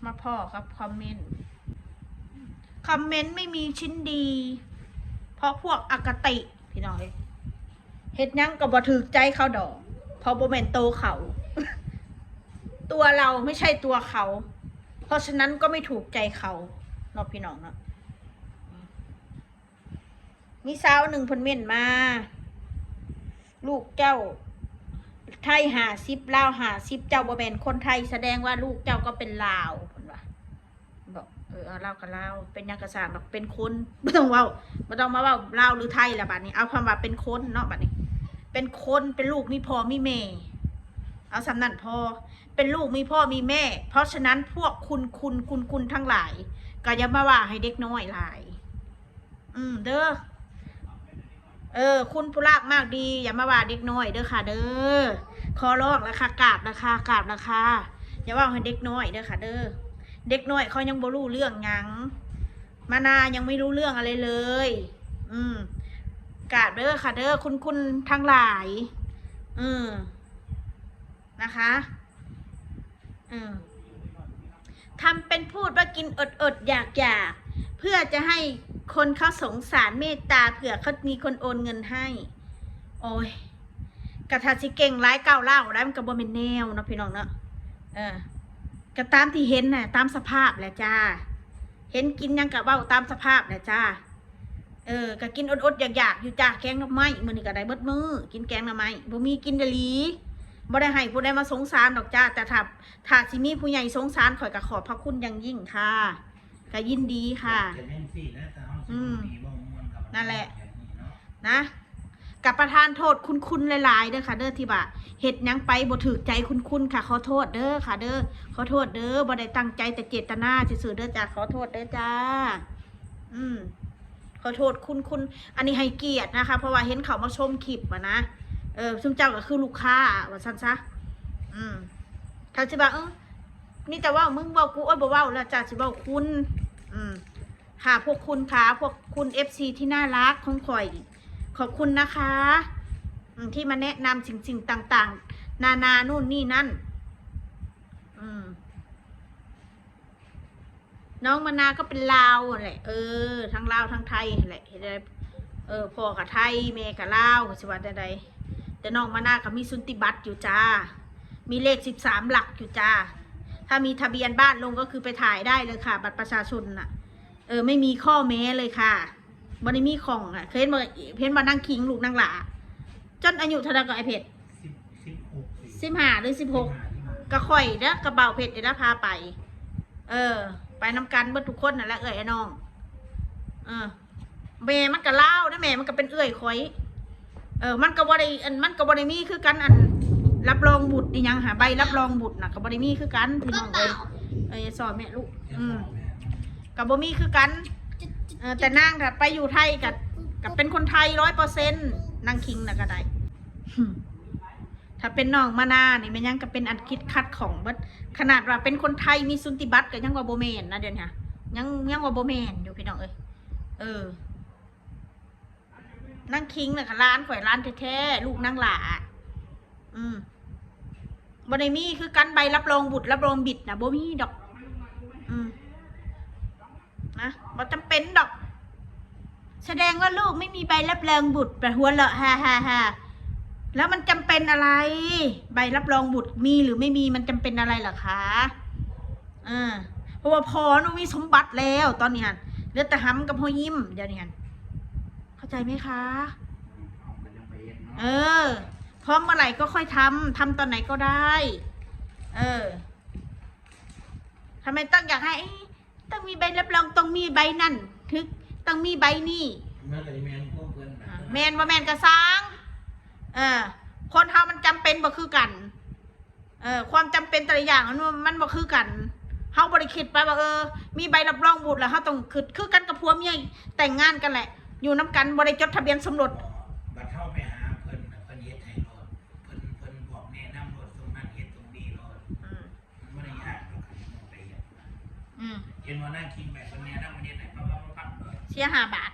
มาพ่อครับคอมเมนต์ไม่มีชิ้นดี เพราะพวกอคติพี่น้อยเฮ็ดยังก็บ่ถูกใจเขาดอกเพราะบ่แม่นโตเขา ตัวเราไม่ใช่ตัวเขา เพราะฉะนั้นก็ไม่ถูกใจเขาเนาะพี่น้องเนาะมีสาวหนึ่งเพิ่นเม่นมาลูกเจ้าไทย50ลาว50เจ้าบ่แม่นคนไทยแสดงว่าลูกเจ้าก็เป็นลาวเพิ่นว่าบอกเอาลาวกับลาวเป็นหยังกระสร้างดอกเป็นคนบ่ต้องมาเว้าลาวหรือไทยละบัดนี้เอาคำว่าเป็นคนเนาะบัดนี้เป็นคนเป็นลูกมีพ่อมีแม่เอาสำนั่นพอเป็นลูกมีพ่อมีแม่เพราะฉะนั้นพวกคุณทั้งหลายก็อย่ามาว่าให้เด็กน้อยหลายเด้อคุณผู้ลากมากดีอย่ามาว่าเด็กน้อยเด้อค่ะเด้อขอร้องราคากราบราคอย่าว่าให้เด็กน้อยเด้อค่ะเด้อเด็กน้อยเขายังบ่รู้เรื่องหยังมานายังไม่รู้เรื่องอะไรเลยกราบเด้อค่ะเด้อคุณทั้งหลายนะคะทำเป็นพูดว่ากินอดอยากเพื่อจะให้คนเขาสงสารเมตตาเผื่อเขามีคนโอนเงินให้โอ้ยกระทาสิเก่งร้ายเก้าเล่าได้มันกระบวนเป็นแนวเนาะพี่น้องเนาะก็ตามที่เห็นน่ะตามสภาพแหละจ้าเห็นกินยังกะเบ้าตามสภาพแหละจ้าก็กินอดอยากอยู่จ้าแกงหน่อไม้มื้อนี้ก็ได้เบิดมื้อกินแกงหน่อไม้บ่มีกินดะลีบ่ได้ให้ผู้ใดมาสงสารดอกจ้าแต่ถ้าสิมีผู้ใหญ่สงสารข่อยก็ขอบพระคุณอย่างยิ่งค่ะก็ยินดีค่ะนั่นแหละนะกับประทานโทษคุณหลายๆเด้อค่ะเด้อที่ว่าเฮ็ดยังไปบ่ถูกใจคุณค่ะขอโทษเด้อค่ะเด้อขอโทษเด้อบ่ได้ตั้งใจแต่เจตนาซื่อๆเด้อจ้าขอโทษเด้อจ้าขอโทษคุณอันนี้ให้เกียรตินะคะเพราะว่าเห็นเขามาชมคลิปอ่ะนะซุมเจ้าก็คือลูกค้าว่าซั่นซะเขาสิว่านี่แต่ว่ามึงเว้ากูบ่เว้าแล้วจ้าสิเว้าคุณค่ะพวกคุณค่ะพวกคุณ FC ที่น่ารักของข่อยขอบคุณนะคะที่มาแนะนำสิ่งต่างๆนานู่นนี่นั่นน้องมนาก็เป็นลาวแหละทั้งลาวทั้งไทยแหละเห็นไหมพ่อกับไทยแม่กับลาวสิว่าใดแต่น้องมนาก็มีสุนติบัตรอยู่จ้ามีเลข13หลักอยู่จ้าถ้ามีทะเบียนบ้านลงก็คือไปถ่ายได้เลยค่ะบัตรประชาชนน่ะไม่มีข้อแม้เลยค่ะบริมีของอ่ะเคยเห็นมานั่งคิงลูกนั่งหลาจนอายุเท่าไหร่ก็ไอเพชร15 หรือ 16ก็ค่อยนะกระเป๋าเพชรเดี๋ยวพาไปไปน้ำกันเมื่อทุกคนนั่นแหละไอ้น้องแม่มันก็เล่านะแม่มันก็เป็นคอยมันก็บ่ได้มีคือกันอันรับรองบุตรนี่ยังหาใบรับรองบุตรน่ะก็บ่ได้มีคือกันพี่น้องเลยสอนแม่ลูกกับบ่มีคือกันแต่นางถ้าไปอยู่ไทยกับเป็นคนไทย100%นางคิงน่ะก็ได้ถ้าเป็นน้องมานานี่มันยังก็เป็นอันคิดคัดของบัดขนาดว่าเป็นคนไทยมีสุนติบัตรก็ยังว่าบ่แม่นนะเดี๋ยวนี้ยังว่าบ่แม่นอยู่พี่น้องนางคิงน่ะค่ะร้านข่อยร้านแท้ๆลูกนางหล่าบ่ได้มีคือกันใบรับรองบุตรรับรองบิดน่ะบ่มีดอกนะบ่จำเป็นดอกแสดงว่าลูกไม่มีใบรับรองบุตรแต่หัวเราะฮ่าแล้วมันจำเป็นอะไรใบรับรองบุตรมีหรือไม่มีมันจำเป็นอะไรเหรอคะเพราะว่าพอหนูมีสมบัติแล้วตอนนี้เหลือแต่หำกับพ่อยิ้มเดี๋ยวนี้เข้าใจไหมคะพร้อมเมื่อไหร่ก็ค่อยทำตอนไหนก็ได้ทำไมต้องอยากให้ต้องมีใบรับรองต้องมีใบนั่นถึกต้องมีใบนี่แมนว่าแมนกระซังคนเฮามันจำเป็นบ่คือกันความจำเป็นแต่ละอย่างมันบ่คือกันเฮาบ่ได้คิดไปว่ามีใบรับรองบุตรแล้วเฮาต้องคือกันกับผัวเมียแต่งงานกันแหละอยู่น้ำกันบ่ได้จดทะเบียนสมรสบัดเข้าไปหาเพิ่นเฮ็ดให้โลดเพิ่นบอกแนะนำโลดตรงนั้นเฮ็ดตรงนี้โลดมันบ่ได้ยากหรอกครับไปเฮ็ดเห็นว่านั่งคิงแบบเพิ่นแนะนำเฮ็ดให้ปั๊บเสีย5 บาท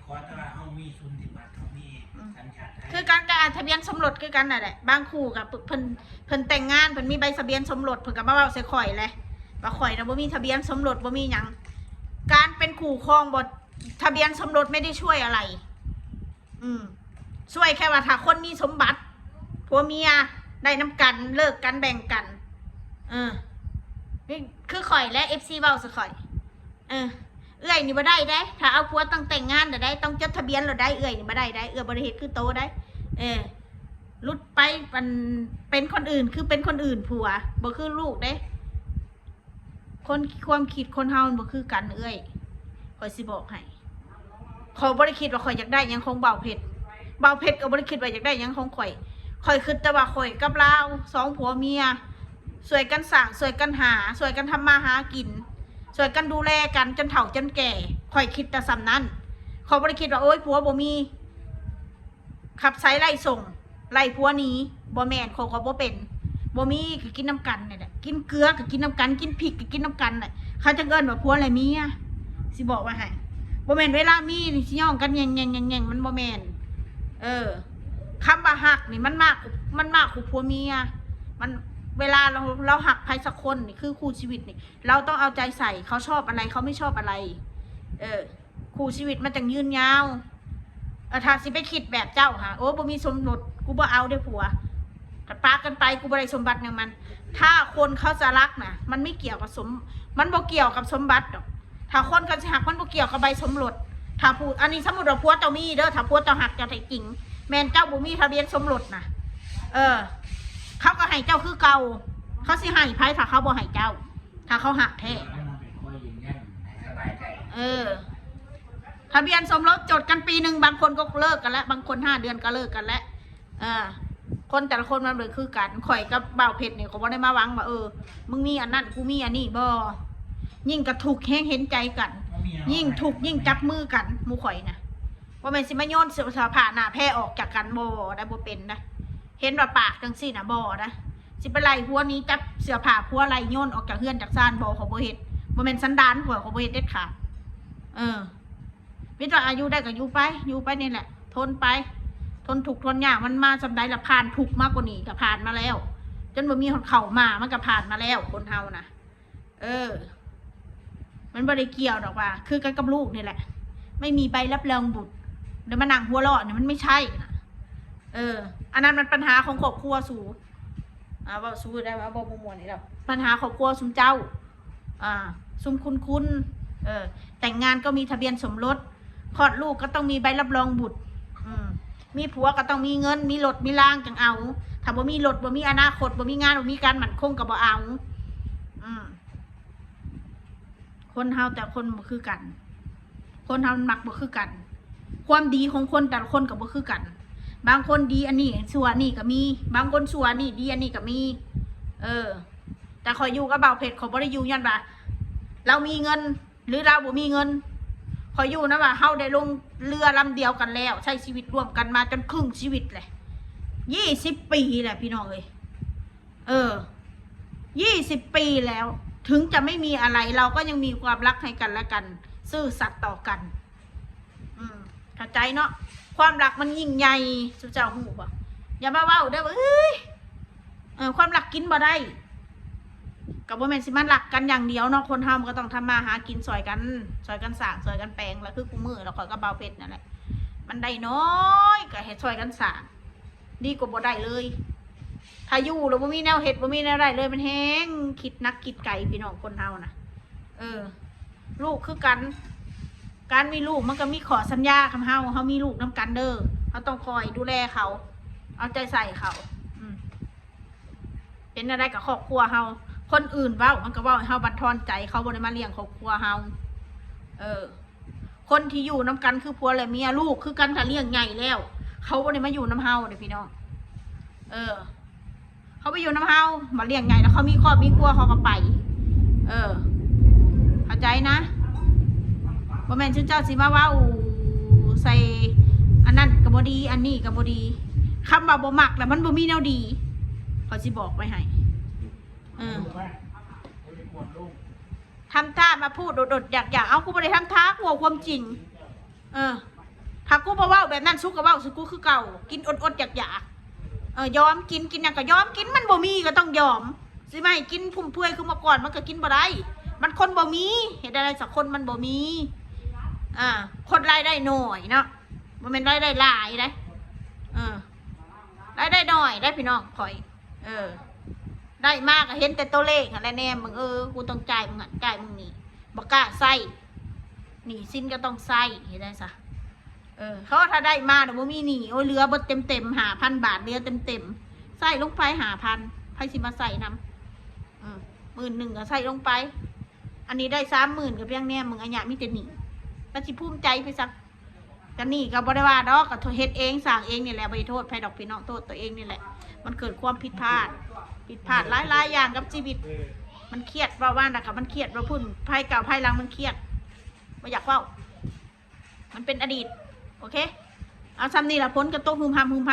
ขอแต่ว่าเฮามีสุนทรบัตรเฮามีสัญชาติไทยคือการทะเบียนสมรสคือกันนั่นแหละบางคู่กับเพิ่นแต่งงานเพิ่นมีใบทะเบียนสมรสเพิ่นก็มาเว้าใส่ข่อยเลย ว่าข่อยนะบ่มีทะเบียนสมรสบ่มีหยังการเป็นคู่ครองบ่ทะเบียนสมรสไม่ได้ช่วยอะไรช่วยแค่ว่าถ้าคนมีสมบัติผัวเมียได้น้ำกันเลิกกันแบ่งกันนี่คือข่อยและ FC เว้าซะข่อยเอื้อยนี่บ่ได้ได้ถ้าเอาผัวต้องแต่งงานได้ต้องจดทะเบียนแล้วได้เอื้อยนี่บ่ได้เอื้อยบ่ได้เฮ็ดคือโตได้ลุดไปมันเป็นคนอื่นคือเป็นคนอื่นผัวบ่คือลูกเด้คนความคิดคนเฮามันบ่คือกันเอื้อยข่อยสิบอกให้ข่อยบ่ได้คิดว่าข่อยอยากได้หยังของเบาเพชรก็บ่ได้คิดว่าอยากได้หยังของข่อยคิดแต่ว่าข่อยกับลาวสองผัวเมียช่วยกันสร้างช่วยกันหาช่วยกันทำมาหากินช่วยกันดูแลกันจนเฒ่าจนแก่ข่อยคิดแต่สำนั้นข่อยบ่ได้คิดว่าโอ๊ยผัวบ่มีขับไสไล่ส่งไล่ผัวหนีบ่แม่นข่อยก็บ่เป็นบ่มีก็กินน้ำกันนี่แหละกินเกลือก็กินน้ำกันกินพริกก็กินน้ำกันน่ะเขาจะเอิ้นว่าผัวอะไรเมียสิบอกว่าให้บ่แม่นเวลามีนี่สิย่องกันแย่งมันบ่แม่นคำว่าหักนี่มันมากกว่าผัวเมียมันเวลาเราหักใครสักคนนี่คือคู่ชีวิตนี่เราต้องเอาใจใส่เขาชอบอะไรเขาไม่ชอบอะไรคู่ชีวิตมันจังยืนยาวถ้าสิไปคิดแบบเจ้าค่ะโอ้บ่มีสมรสกูบ่เอาได้ผัวแต่ปากันไปกูบ่ได้สมบัติอย่างมันถ้าคนเขาจะรักนะมันไม่เกี่ยวกับมันบ่เกี่ยวกับสมบัติหรอกถ้าคนเขาจะหักมันบ่เกี่ยวกับใบสมรสถ้าพูดอันนี้สมมติว่าผัวเจ้ามีเด้อถ้าผัวเจ้าหักเจ้าไถ่จริงแม่นเจ้าบ่มีทะเบียนสมรสนะเขาก็ให้เจ้าคือเก่าเขาสิให้ไผถ้าเขาบ่ให้เจ้าถ้าเขาหักแท้ทะเบียนสมรสจดกันปีหนึ่งบางคนก็เลิกกันแล้วบางคน5 เดือนก็เลิกกันแล้วคนแต่ละคนมันเลยคือกันข่อยกับเบาเพชรเนี่ยเขาบ่ได้มาหวังว่ามึงมีอันนั้นกูมีอันนี้บ่ยิ่งกระถูกแห้งเห็นใจกันยิ่งถูกยิ่งจับมือกันหมู่ข่อยนะว่าแม่นสิมาโยนเสื้อผ้าหน้าแพร่ออกจากกันบ่ได้บ่เป็นนะเห็นว่าปากจังซี่นะบ่นะสิไปไล่ผัวนี้จับเสื้อผ้าผัวไล่โยนออกจากเฮือนจากซ่านบ่เขาบ่เฮ็ดบ่แม่นสันดานผัวเขาบ่เฮ็ดเด็ดขาดมิตรอายุได้ก็อยู่ไปนี่แหละทนไปทนถูกทนยากมันมาสำใดละผ่านทุกมากกว่านี้ก็ผ่านมาแล้วจนบ่มีคนเข่ามามันก็ผ่านมาแล้วคนเฮานะมันบ่ได้เกี่ยวดอกว่าคือกันกับลูกนี่แหละไม่มีใบรับรองบุตรเดี๋ยวมานั่งหัวเราะเนี่ยมันไม่ใช่นะอันนั้นมันปัญหาของครอบครัวสูว่าสู้ได้ว่าบ่ม่วนนี่แล้วปัญหาครอบครัวซุมเจ้าซุมคุณแต่งงานก็มีทะเบียนสมรสคลอดลูกก็ต้องมีใบรับรองบุตรมีผัวก็ต้องมีเงินมีรถมีร่างจังเอาถ้าบ่มีรถบ่มีอนาคตบ่มีงานบ่มีการมั่นคงก็บ่เอาคนเฮาแต่คนบ่คือกันคนเฮามักบ่คือกันความดีของคนแต่ละคนก็บ่คือกันบางคนดีอันนี้ชั่วนี่ก็มีบางคนชั่วนี่ดีอันนี้ก็มีแต่ขอยอยู่กับเบาเพชรขอยบ่ได้อยู่ย้อนว่าเรามีเงินหรือเราบ่มีเงินขอยอยู่นะว่าเฮาได้ลงเรือลำเดียวกันแล้วใช้ชีวิตร่วมกันมาจนครึ่งชีวิตเลย20 ปีแหละพี่น้อง20 ปีแล้วถึงจะไม่มีอะไรเราก็ยังมีความรักให้กันและกันซื่อสัตย์ต่อกันเข้าใจเนาะความรักมันยิ่งใหญ่สุเจ้าหูบ่อย่ามาเว้าได้ว่าความรักกินบ่ได้กับบ่แม่นสิมันรักกันอย่างเดียวเนาะคนเฮามันก็ต้องทำมาหากินซอยกันสร้างกันแปลงแล้วคือกูมือแล้วข่อยก็เบาเพชรนั่นแหละมันได้น้อยก็เฮ็ดซอยกันสร้างดีกว่าบ่ได้เลยถ้าอยู่แล้วบ่มีแนวเฮ็ดบ่มีแนวได้เลยมันแฮงคิดนักคิดไกลพี่น้องคนเฮานะลูกคือกันการมีลูกมันก็มีขอสัญญากับเฮามีลูกนำกันเด้อเฮาต้องคอยดูแลเขาเอาใจใส่เขาเป็นอะไรกับครอบครัวเฮาคนอื่นเว้ามันก็เว้าให้เฮาบัดทอนใจเขาบ่ได้มาเลี้ยงครอบครัวเฮาคนที่อยู่นำกันคือผัวและเมียลูกคือกันถ้าเลี้ยงใหญ่แล้วเขาบ่ได้มาอยู่นำเฮาเด้อพี่น้องเขาไปอยู่นำเฮามาเลี้ยงใหญ่แล้วเขามีครอบมีครัวเขาก็ไปเข้าใจนะบ่แม่นชื่อเจ้าสิมาเว้าใส่อันนั้นก็บ่ดีอันนี้ก็บ่ดีคำว่าบ่มักแล้วมันบ่มีแนวดีเขาสิบอกไว้ให้ทำท่ามาพูดโดดๆอยากเอากูบ่ได้ทำท่ากูเอาความจริงถ้ากูบ่เว้าแบบนั้นสุกก็เว้าสุกูคือเก่ากินอดๆอยากยอมกินหยังก็ยอมกินมันบ่มีก็ต้องยอม สิไม่กินพุ่มเพื่อยคือเมื่อก่อนมันก็กินบ่ได้มันคนบ่มีเห็นอะไรสักคนมันบ่มีคนรายได้หน่อยเนาะมันเป็นรายได้หลายได้รายได้หน่อยได้พี่น้องข่อยได้มากเห็นแต่ตัวเลขอะไรแน่มึงกูต้องจ่ายมึงจ่ายมึงนี่บ่กล้าใส่หนีสิ้นก็ต้องใส่เห็นได้ซะเขาถ้าได้มาเดี๋ยวบ่มีหนีโอ้ยเรือบ่เต็ม5,000 บาทเรือเต็มใส่ลงไป5,000ไผสิมาใส่นำ11,000ก็ใส่ลงไปอันนี้ได้30,000ก็เพียงแน่มึงอันเนี้ยมีแต่หนีก็สิภูมิใจไปสักกันนี่ก็บ่ได้ว่าดอกก็เฮ็ดเองสร้างเองนี่แหละบ่ได้โทษไผดอกพี่น้องโทษตัวเองนี่แหละมันเกิดความผิดพลาดหลายอย่างกับชีวิตมันเครียดว่านะคะมันเครียดว่าพุ่นไผเก่าไผหลังมันเครียดบ่อยากเว้ามันเป็นอดีตโอเคเอาซ้ำนี่ล่ะพ้นกระตกหุมหำ